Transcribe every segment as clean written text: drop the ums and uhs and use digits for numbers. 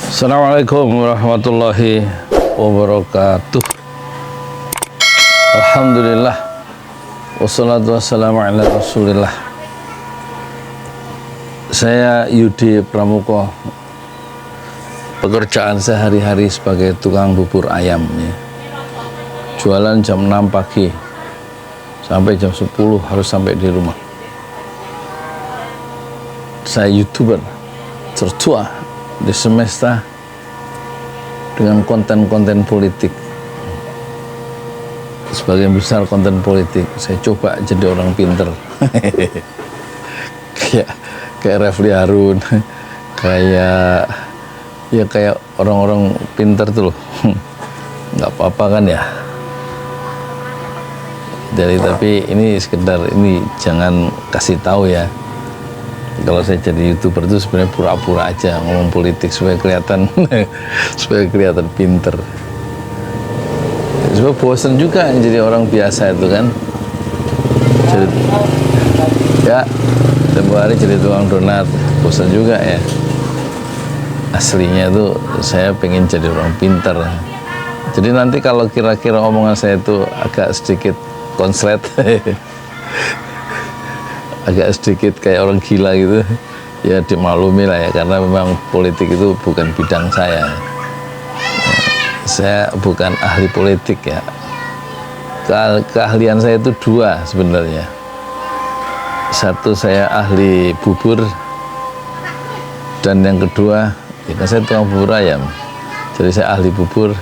Assalamualaikum warahmatullahi wabarakatuh. Alhamdulillah, wassalatu wassalamu ala rasulillah. Saya Yudi Pramuko. Pekerjaan sehari-hari sebagai tukang bubur ayam ya. Jualan jam 6 pagi sampai jam 10 harus sampai di rumah. Saya YouTuber tertua di semesta dengan konten-konten politik. Sebagian besar konten politik saya coba jadi orang pinter. kayak Refli Harun, kayak orang-orang pinter tuh loh. Nggak apa-apa kan ya. Jadi tapi ini sekedar ini jangan kasih tahu ya. Kalau saya jadi YouTuber itu sebenarnya pura-pura aja ngomong politik supaya kelihatan pinter. Sebab bosan juga jadi orang biasa itu kan. Jadi, ya tempoh hari jadi tukang donat, bosan juga ya. Aslinya itu saya pengen jadi orang pinter. Jadi nanti kalau kira-kira omongan saya itu agak sedikit konslet, agak sedikit kayak orang gila gitu, ya dimaklumi lah ya, karena memang politik itu bukan bidang saya. Saya bukan ahli politik ya. Keahlian saya itu dua sebenarnya. Satu, saya ahli bubur, dan yang kedua, ya kan saya tukang bubur ayam, jadi saya ahli bubur.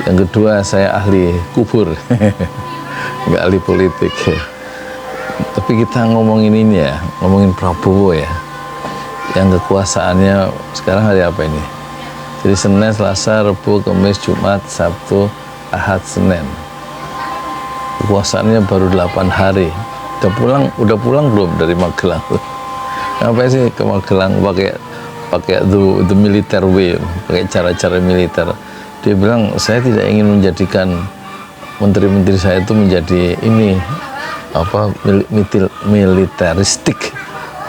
Yang kedua, saya ahli kubur, nggak ahli politik. Tapi kita ngomongin ini ya, ngomongin Prabowo ya, yang kekuasaannya sekarang hari apa ini? Jadi Senin, Selasa, Rabu, Kamis, Jumat, Sabtu, Ahad, Senin. Kekuasaannya baru 8 hari. Udah pulang belum dari Magelang? Ngapain sih ke Magelang pakai the military way, pakai cara-cara militer. Dia bilang saya tidak ingin menjadikan menteri-menteri saya itu menjadi ini militeristik,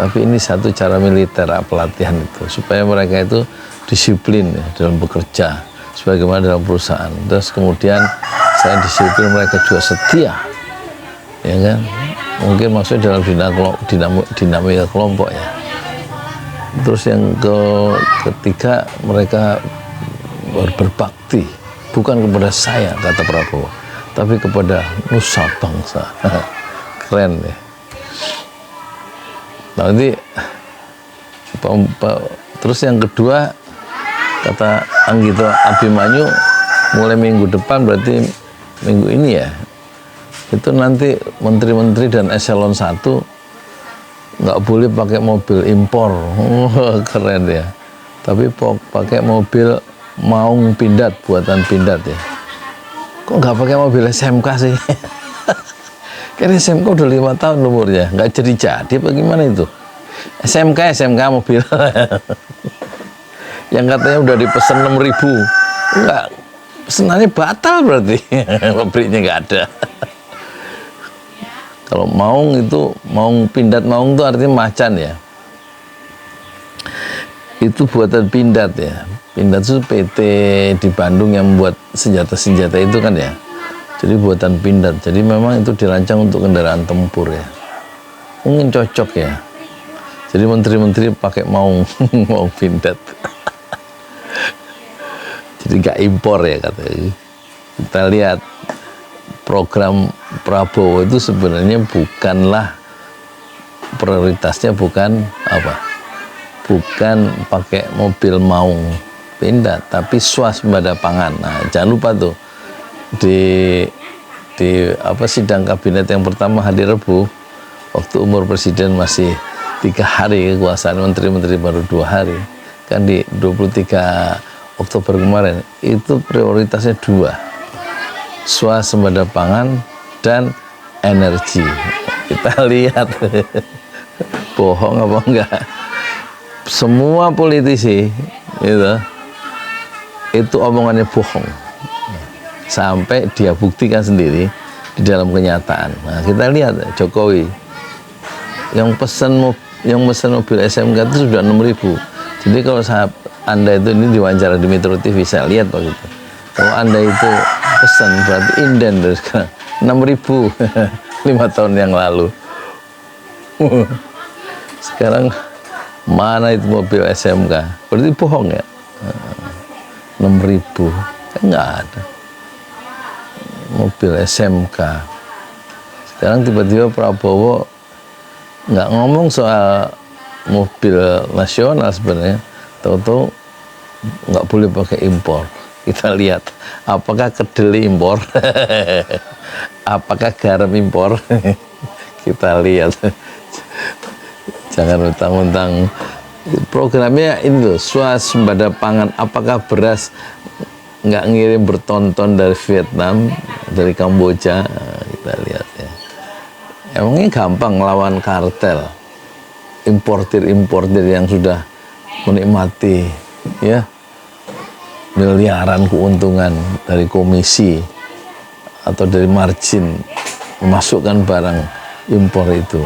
tapi ini satu cara militer pelatihan itu supaya mereka itu disiplin ya, dalam bekerja sebagaimana dalam perusahaan. Terus kemudian saya disiplin, mereka juga setia, ya kan? Mungkin maksudnya dalam dinamika kelompok ya. Terus yang ketiga, mereka berbakti bukan kepada saya, kata Prabowo, tapi kepada nusa bangsa. Keren ya. Nanti terus yang kedua, kata Anggito Abimanyu, mulai minggu depan, berarti minggu ini ya, itu nanti menteri-menteri dan eselon 1 nggak boleh pakai mobil impor. Keren ya. Tapi pakai mobil Maung Pindad, buatan Pindad ya. Kok nggak pakai mobil SMK sih? Kan SMK udah 5 tahun umurnya, nggak jadi bagaimana itu? SMK mobil. Yang katanya udah dipesan 6.000, enggak, pesenannya batal berarti. Pabriknya nggak ada. Kalau Maung itu, Maung Pindad, Maung itu artinya macan ya. Itu buatan Pindad ya. Pindad itu PT di Bandung yang membuat senjata-senjata itu kan ya. Jadi buatan Pindad. Jadi memang itu dirancang untuk kendaraan tempur ya. Mungkin cocok ya. Jadi menteri-menteri pakai Maung, Maung Pindad. Jadi nggak impor ya katanya. Kita lihat program Prabowo itu sebenarnya bukanlah prioritasnya, bukan pakai mobil Maung Pindad, tapi swasembada pangan. Nah, jangan lupa tuh di sidang kabinet yang pertama hari Rabu, waktu umur presiden masih 3 hari, kekuasaan menteri-menteri baru 2 hari, kan di 23 Oktober kemarin, itu prioritasnya 2, swasembada pangan dan energi. Kita lihat bohong apa enggak. Semua politisi itu omongannya bohong sampai dia buktikan sendiri di dalam kenyataan. Nah, kita lihat Jokowi yang pesan mobil SMK itu sudah 6.000. Jadi kalau Anda itu, ini diwawancara di Metro TV, saya lihat waktu itu. Kalau Anda itu pesan berarti inden dari sekarang 6.000 5 tahun yang lalu. Sekarang mana itu mobil SMK? Berarti bohong ya? 6.000 kan nggak ada mobil SMK. Sekarang tiba-tiba Prabowo nggak ngomong soal mobil nasional sebenarnya, tahu-tahu nggak boleh pakai impor. Kita lihat apakah kedelai impor, apakah garam impor. Kita lihat. Jangan mentang-mentang programnya ini loh, swasembada pangan. Apakah beras nggak ngirim bertonton dari Vietnam, dari Kamboja? Nah, kita lihat ya. Emangnya gampang melawan kartel, importir yang sudah menikmati ya miliaran keuntungan dari komisi atau dari margin memasukkan barang impor itu,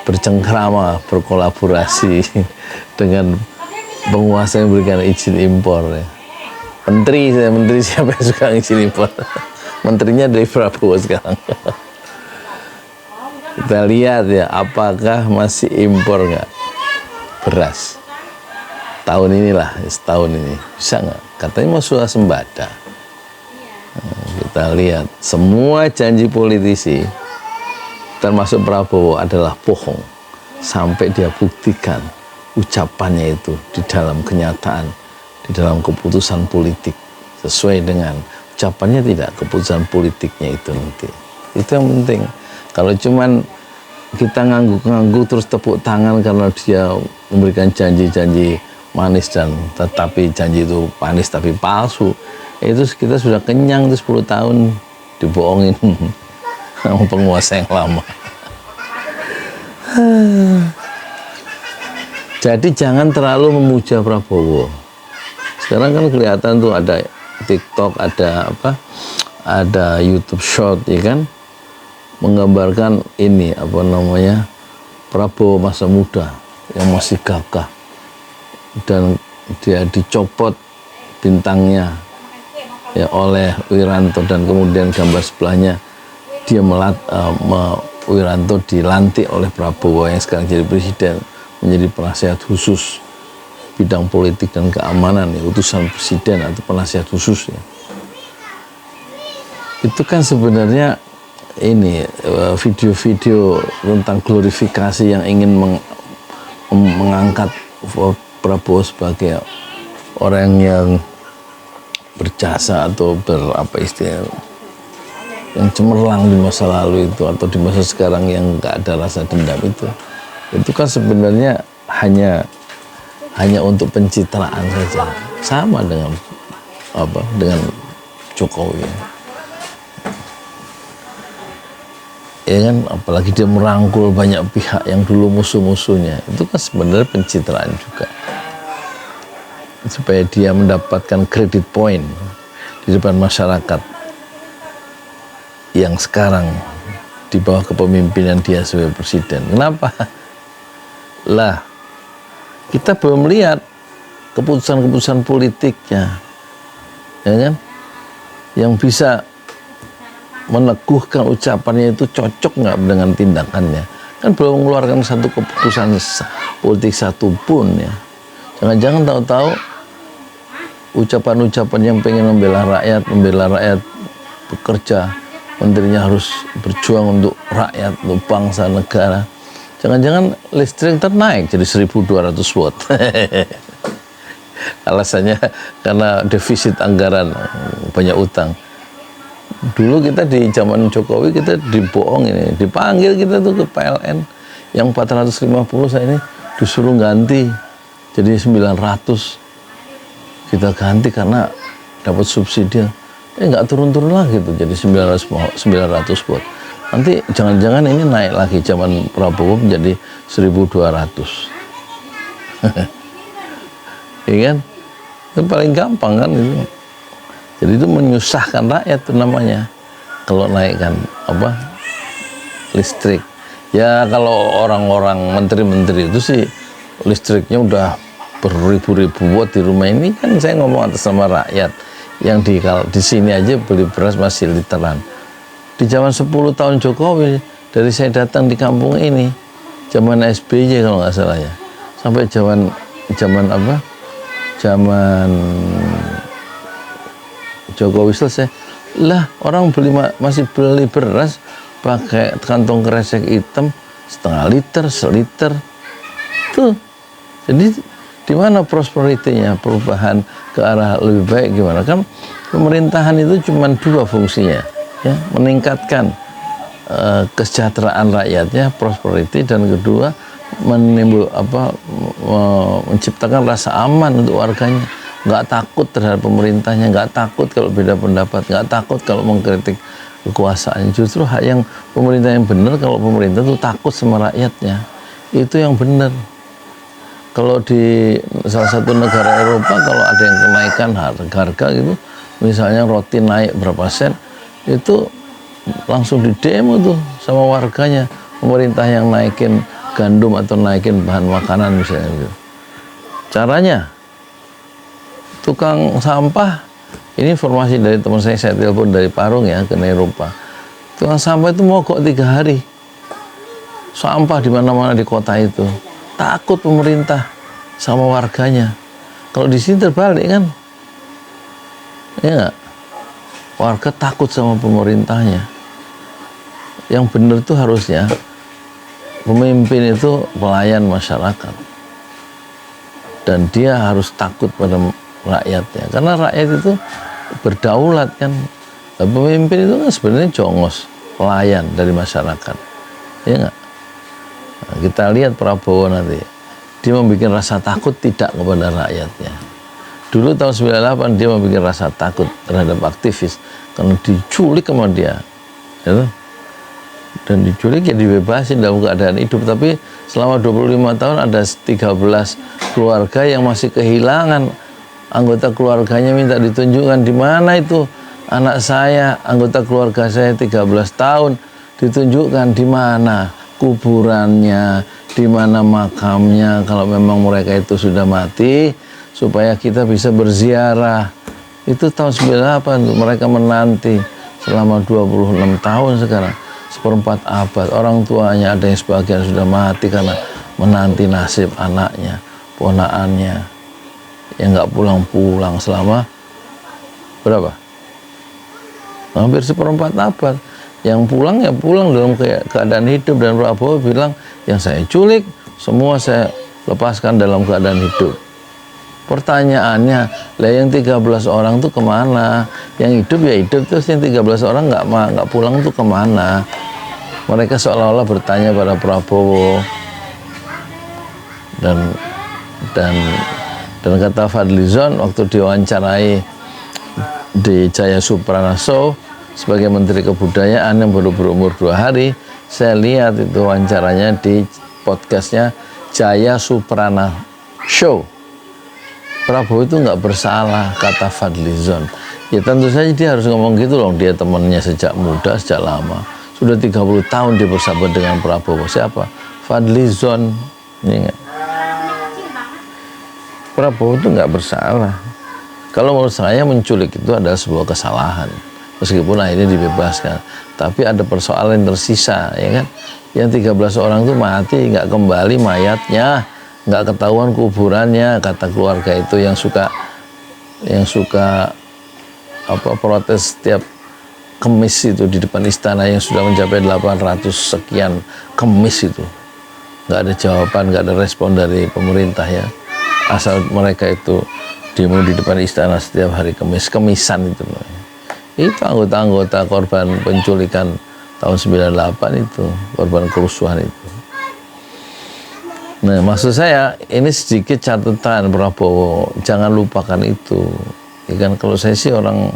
bercengkrama, berkolaborasi dengan penguasa yang berikan izin impor ya. Menteri siapa yang suka izin impor? Menterinya dari Prabowo sekarang. Kita lihat ya, apakah masih impor nggak beras tahun inilah, setahun ini bisa nggak? Katanya mau swasembada. Nah, kita lihat semua janji politisi termasuk Prabowo adalah bohong sampai dia buktikan ucapannya itu di dalam kenyataan, di dalam keputusan politik sesuai dengan ucapannya, tidak keputusan politiknya itu nanti. Itu yang penting. Kalau cuman kita ngangguk-ngangguk terus tepuk tangan karena dia memberikan janji-janji manis dan tetapi janji itu manis tapi palsu, itu kita sudah kenyang tuh 10 tahun dibohongin sama penguasa yang lama. Jadi jangan terlalu memuja Prabowo. Sekarang kan kelihatan tuh ada TikTok, ada apa, ada YouTube Short, ya kan, menggambarkan ini apa namanya, Prabowo masa muda yang masih gagah dan dia dicopot bintangnya ya oleh Wiranto, dan kemudian gambar sebelahnya dia Wiranto dilantik oleh Prabowo yang sekarang jadi presiden menjadi penasihat khusus bidang politik dan keamanan ya, utusan presiden atau penasihat khusus ya. Itu kan sebenarnya ini video-video tentang glorifikasi yang ingin mengangkat Prabowo sebagai orang yang berjasa atau berapa istilah yang cemerlang di masa lalu itu atau di masa sekarang yang nggak ada rasa dendam itu kan sebenarnya hanya untuk pencitraan saja, sama dengan dengan Jokowi ya kan, apalagi dia merangkul banyak pihak yang dulu musuh-musuhnya, itu kan sebenarnya pencitraan juga supaya dia mendapatkan credit point di depan masyarakat yang sekarang di bawah kepemimpinan dia sebagai presiden. Kenapa? Lah, kita belum lihat keputusan-keputusan politiknya, ya kan, yang bisa meneguhkan ucapannya itu cocok nggak dengan tindakannya. Kan belum mengeluarkan satu keputusan politik satu pun ya. Jangan-jangan tahu-tahu ucapan-ucapan yang pengen membela rakyat bekerja, menterinya harus berjuang untuk rakyat, untuk bangsa, negara. Jangan-jangan listrik naik jadi 1.200 watt. Alasannya karena defisit anggaran, banyak utang. Dulu kita di zaman Jokowi kita dibohong ini, dipanggil kita tuh ke PLN yang 450, saya ini disuruh ganti jadi 900. Kita ganti karena dapat subsidi. Nggak turun-turun lagi tuh jadi 900 watt. Nanti jangan-jangan ini naik lagi zaman Prabowo menjadi 1.200. Iya kan? Itu paling gampang kan itu. Jadi itu menyusahkan rakyat itu namanya. Kalau naikkan listrik. Ya kalau orang-orang menteri-menteri itu sih listriknya udah beribu-ribu watt di rumah ini, kan saya ngomong atas nama rakyat yang di sini aja beli beras masih literan. Di zaman 10 tahun Jokowi, dari saya datang di kampung ini, zaman SBY kalau nggak salah ya, sampai zaman Jokowi selesai, lah orang masih beli beras pakai kantong kresek hitam setengah liter, seliter tuh. Jadi di mana prosperity-nya, perubahan ke arah lebih baik gimana? Kan pemerintahan itu cuma dua fungsinya, ya, meningkatkan kesejahteraan rakyatnya, prosperity, dan kedua menciptakan rasa aman untuk warganya. Nggak takut terhadap pemerintahnya, nggak takut kalau beda pendapat, nggak takut kalau mengkritik kekuasaan. Justru hak yang pemerintah yang benar, kalau pemerintah itu takut sama rakyatnya, itu yang benar. Kalau di salah satu negara Eropa, kalau ada yang kenaikan harga gitu, misalnya roti naik berapa sen, itu langsung di demo tuh sama warganya, pemerintah yang naikin gandum atau naikin bahan makanan misalnya gitu. Caranya, tukang sampah, ini informasi dari teman saya telepon dari Parung ya ke Eropa. Tukang sampah itu mogok 3 hari. Sampah di mana-mana di kota itu. Takut pemerintah sama warganya. Kalau di sini terbalik kan, ya nggak? Warga takut sama pemerintahnya. Yang benar itu harusnya pemimpin itu pelayan masyarakat, dan dia harus takut pada rakyatnya, karena rakyat itu berdaulat kan. Pemimpin itu kan sebenarnya jongos, pelayan dari masyarakat, ya nggak? Nah, kita lihat Prabowo nanti, dia membuat rasa takut tidak kepada rakyatnya. Dulu tahun 98 dia membuat rasa takut terhadap aktivis karena diculik sama dia, ya, dan diculik ya dibebasin dalam keadaan hidup. Tapi selama 25 tahun ada 13 keluarga yang masih kehilangan anggota keluarganya, minta ditunjukkan di mana itu anak saya, anggota keluarga saya 13 tahun, ditunjukkan di mana kuburannya, di mana makamnya, kalau memang mereka itu sudah mati, supaya kita bisa berziarah. Itu tahun 98 mereka menanti selama 26 tahun sekarang, 1/4 abad. Orang tuanya ada yang sebagian sudah mati karena menanti nasib anaknya, ponakannya yang nggak pulang-pulang selama berapa? Hampir 1/4 abad. Yang pulang ya pulang dalam keadaan hidup, dan Prabowo bilang yang saya culik semua saya lepaskan dalam keadaan hidup. Pertanyaannya, lah yang 13 orang tuh kemana? Yang hidup ya hidup, terus yang 13 orang nggak pulang tuh kemana? Mereka seolah-olah bertanya pada Prabowo. Dan kata Fadlizon waktu diwawancarai di Jaya Suprana Show sebagai Menteri Kebudayaan yang baru berumur 2 hari, saya lihat itu wawancaranya di podcastnya Jaya Suprana Show. Prabowo itu nggak bersalah, kata Fadlizon. Ya tentu saja dia harus ngomong gitu loh, dia temannya sejak muda, sejak lama. Sudah 30 tahun dia bersahabat dengan Prabowo. Siapa? Fadlizon. Ingat. Prabowo itu nggak bersalah. Kalau menurut saya menculik itu adalah sebuah kesalahan, meskipun akhirnya dibebaskan. Tapi ada persoalan yang tersisa, ya kan? Yang 13 orang itu mati, nggak kembali mayatnya, nggak ketahuan kuburannya, kata keluarga itu yang suka protes setiap Kemis itu di depan istana yang sudah mencapai 800 sekian Kemis itu. Nggak ada jawaban, nggak ada respon dari pemerintah ya. Asal mereka itu demo di depan istana setiap hari Kemisan itu. Itu anggota-anggota korban penculikan tahun 98 itu, korban kerusuhan itu. Nah, maksud saya ini sedikit catatan Prabowo, jangan lupakan itu. Ya kan, kalau saya sih orang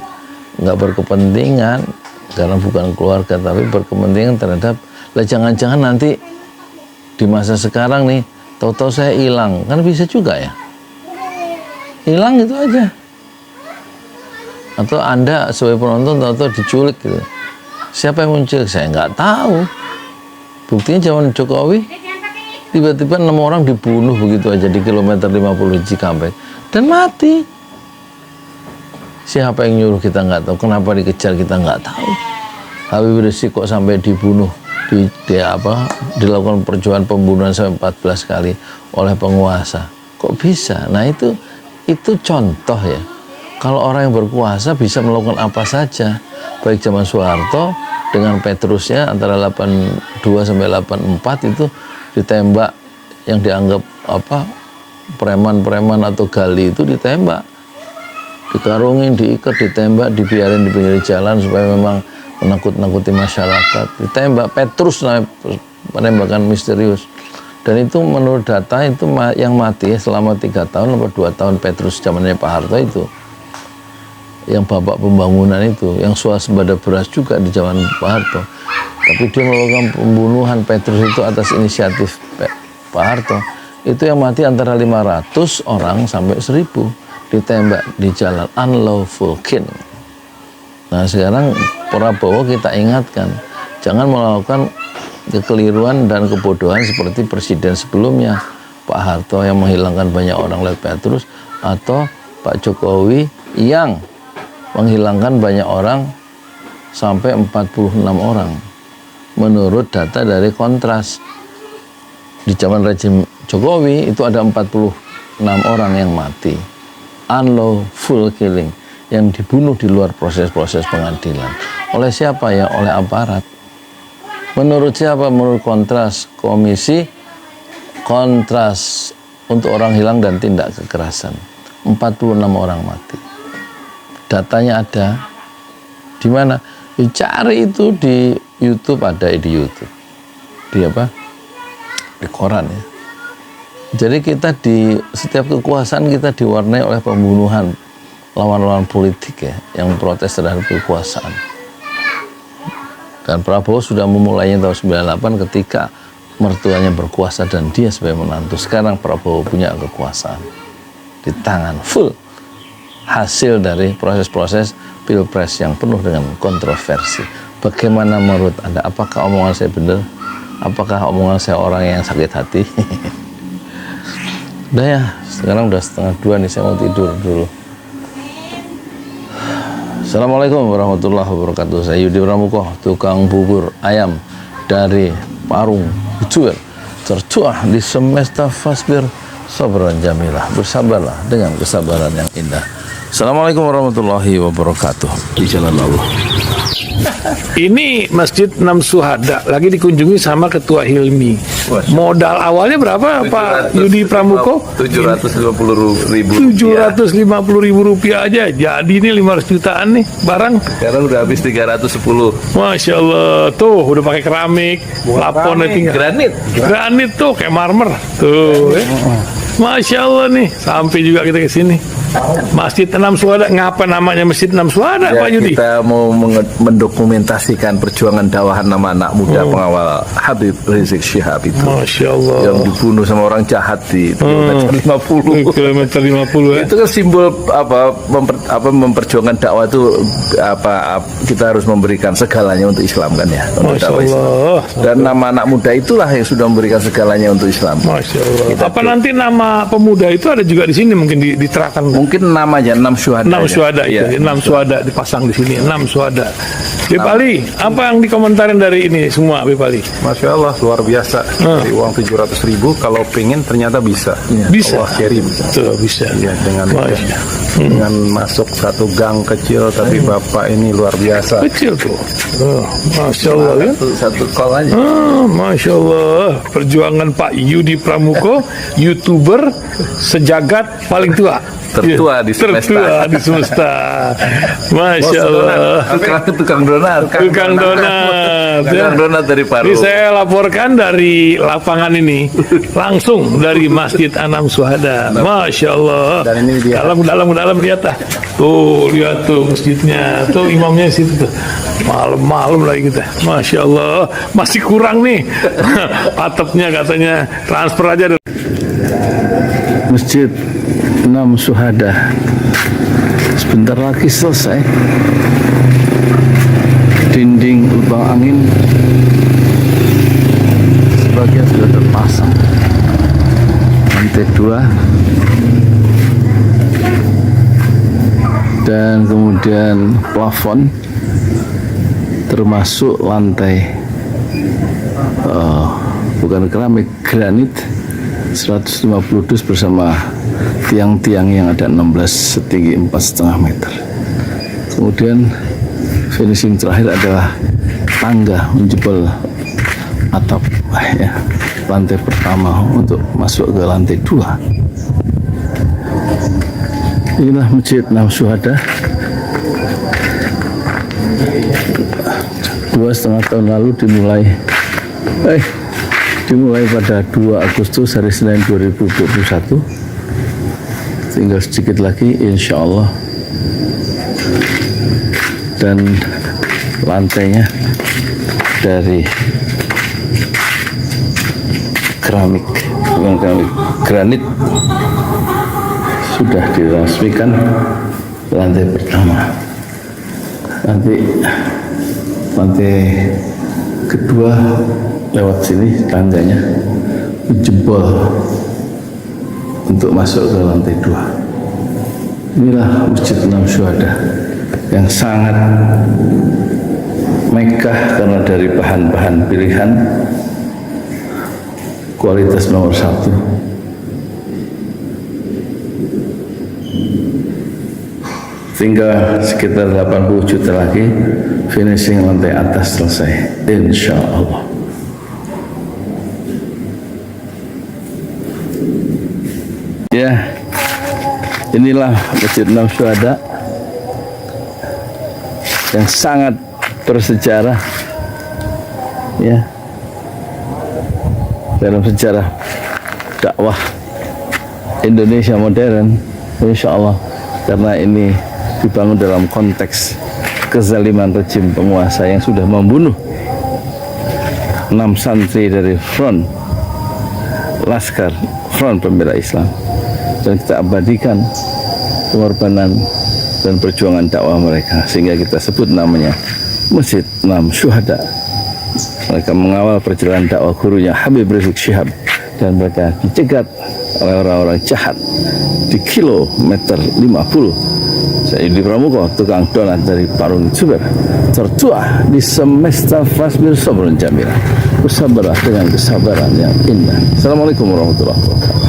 nggak berkepentingan karena bukan keluarga, tapi berkepentingan terhadap, lah jangan-jangan nanti di masa sekarang nih, tahu-tahu saya hilang, kan bisa juga ya, hilang itu aja. Atau Anda sebagai penonton tahu-tahu diculik gitu. Siapa yang menculik? Saya nggak tahu. Buktinya zaman Jokowi Tiba-tiba 6 orang dibunuh begitu aja di kilometer 50 Cikampek dan mati. Siapa yang nyuruh kita nggak tahu, kenapa dikejar kita nggak tahu. Habib Rizik kok sampai dibunuh, dilakukan percobaan pembunuhan sampai 14 kali oleh penguasa. Kok bisa? Nah itu contoh ya. Kalau orang yang berkuasa bisa melakukan apa saja. Baik zaman Soeharto dengan Petrusnya antara 82 sampai 84 itu ditembak, yang dianggap preman-preman atau gali itu ditembak, dikarungin, diikat, ditembak, dibiarin di pinggir jalan supaya memang menakut-nakuti masyarakat. Ditembak. Petrus penembakan misterius. Dan itu menurut data itu yang mati selama 3 tahun atau 2 tahun Petrus zamannya Pak Harto itu, yang bapak pembangunan itu, yang swasembada beras juga di zaman Pak Harto. Tapi dia melakukan pembunuhan Petrus itu atas inisiatif Pak Harto. Itu yang mati antara 500 orang sampai 1000 ditembak di jalan, unlawful killing. Nah sekarang Prabowo kita ingatkan, jangan melakukan kekeliruan dan kebodohan seperti presiden sebelumnya, Pak Harto yang menghilangkan banyak orang lewat Petrus, atau Pak Jokowi yang menghilangkan banyak orang sampai 46 orang. Menurut data dari Kontras, di zaman rejim Jokowi itu ada 46 orang yang mati, unlawful killing, yang dibunuh di luar proses-proses pengadilan. Oleh siapa ya? Oleh aparat. Menurut siapa? Menurut Kontras, Komisi Kontras untuk orang hilang dan tindak kekerasan. 46 orang mati. Datanya ada. Di mana? Dicari itu di YouTube, ada di YouTube. Di Di koran ya. Jadi kita di setiap kekuasaan kita diwarnai oleh pembunuhan lawan-lawan politik ya, yang protes terhadap kekuasaan. Dan Prabowo sudah memulainya tahun 98 ketika mertuanya berkuasa dan dia sebagai menantu. Sekarang Prabowo punya kekuasaan di tangan full, hasil dari proses-proses pilpres yang penuh dengan kontroversi. Bagaimana menurut Anda? Apakah omongan saya benar? Apakah omongan saya orang yang sakit hati? Udah ya, sekarang udah 1:30 nih, saya mau tidur dulu. Assalamualaikum warahmatullahi wabarakatuh. Saya Yudi Pramuko, tukang bubur ayam dari Parung Juwer. Tertuah di semesta fasbir sabran jamilah. Bersabarlah dengan kesabaran yang indah. Assalamualaikum warahmatullahi wabarakatuh. Di jalan Allah. Ini Masjid Enam Syuhada lagi dikunjungi sama Ketua Hilmi. Modal awalnya berapa Pak Yudi Pramuko? 750.000. 750.000 rupiah aja. Jadi ini 500 jutaan nih barang. Sekarang udah habis 310. Masya Allah, tuh udah pakai keramik, plafon granit tuh kayak marmer tuh. Masya Allah nih, sampai juga kita ke sini. Masjid Enam Syuhada, ngapa namanya Masjid Enam Syuhada Ya, Pak Yudi? kita mau mendokumentasikan perjuangan dakwahan nama anak muda pengawal Habib Rizik Syihab itu. Masya Allah. Yang dibunuh sama orang jahat di kilometer 50. Kilometer 50 ya. Itu kan simbol memperjuangkan dakwah itu kita harus memberikan segalanya untuk Islam kan ya. Untuk Masya dakwah Islam. Allah. Dan nama anak muda itulah yang sudah memberikan segalanya untuk Islam. Masya Allah. Apa nanti nama pemuda itu ada juga di sini mungkin diterangkan? Mungkin namanya 6 syuhada. 6 syuhada itu, Ya. 6 syuhada dipasang di sini, 6 syuhada. Bipali, apa yang dikomentarin dari ini semua, Bipali? Masya Allah, luar biasa. Dari uang 700.000, kalau pengen ternyata bisa. Bisa. Allah kirim. Tuh, bisa. Ya, dengan masuk satu gang kecil, tapi Bapak ini luar biasa. Kecil tuh. Oh, Masya Allah ya. Satu call aja. Masya Allah, perjuangan Pak Yudi Pramuko, YouTuber sejagat paling tua. Tertua di semesta. Tertua di semesta. Masya Allah. Tukang donat. Tukang donat. Tukang donat dari Paru. Ini saya laporkan dari lapangan ini, langsung dari Masjid Enam Syuhada. Masya Allah. Dan ini dia. Dalam lihat ah. Tuh, lihat tuh masjidnya. Tuh imamnya di situ tuh. Malam-malam lagi kita. Masya Allah. Masih kurang nih. Atapnya katanya transfer aja. Masjid Enam Syuhada sebentar lagi selesai. Dinding lubang angin sebagian sudah terpasang. lantai 2, dan kemudian plafon termasuk lantai bukan keramik, granit 150 dus bersama tiang-tiang yang ada 16 setinggi 4,5 meter. Kemudian finishing terakhir adalah tangga menjebol atap ya, lantai pertama untuk masuk ke lantai 2. Inilah Masjid Enam Syuhada. 2,5 tahun lalu dimulai pada 2 Agustus hari Senin 2021. Tinggal sedikit lagi insya Allah, dan lantainya dari keramik, bukan keramik, granit sudah diresmikan lantai pertama. Nanti lantai kedua lewat sini tangganya jebol untuk masuk ke lantai 2. Inilah Masjid Enam Syuhada yang sangat megah karena dari bahan-bahan pilihan kualitas nomor 1. Tinggal sekitar 80 juta lagi finishing lantai atas selesai, insya Allah. Ya, inilah Masjid Enam Syuhada yang sangat bersejarah ya dalam sejarah dakwah Indonesia modern, insya Allah, karena ini dibangun dalam konteks kezaliman rejim penguasa yang sudah membunuh 6 santri dari front Laskar Front Pembela Islam, dan kita abadikan pengorbanan dan perjuangan dakwah mereka sehingga kita sebut namanya Masjid Enam Syuhada. Mereka mengawal perjalanan dakwah gurunya Habib Rizik Syihab, dan mereka dicegat oleh orang-orang jahat di kilometer 50. Saya Yudi Pramuko, tukang donat dari Parung Juber, tertua di semesta Fasbir Sabrun Jamila. Bersabarlah dengan kesabaran yang indah. Assalamualaikum warahmatullahi wabarakatuh.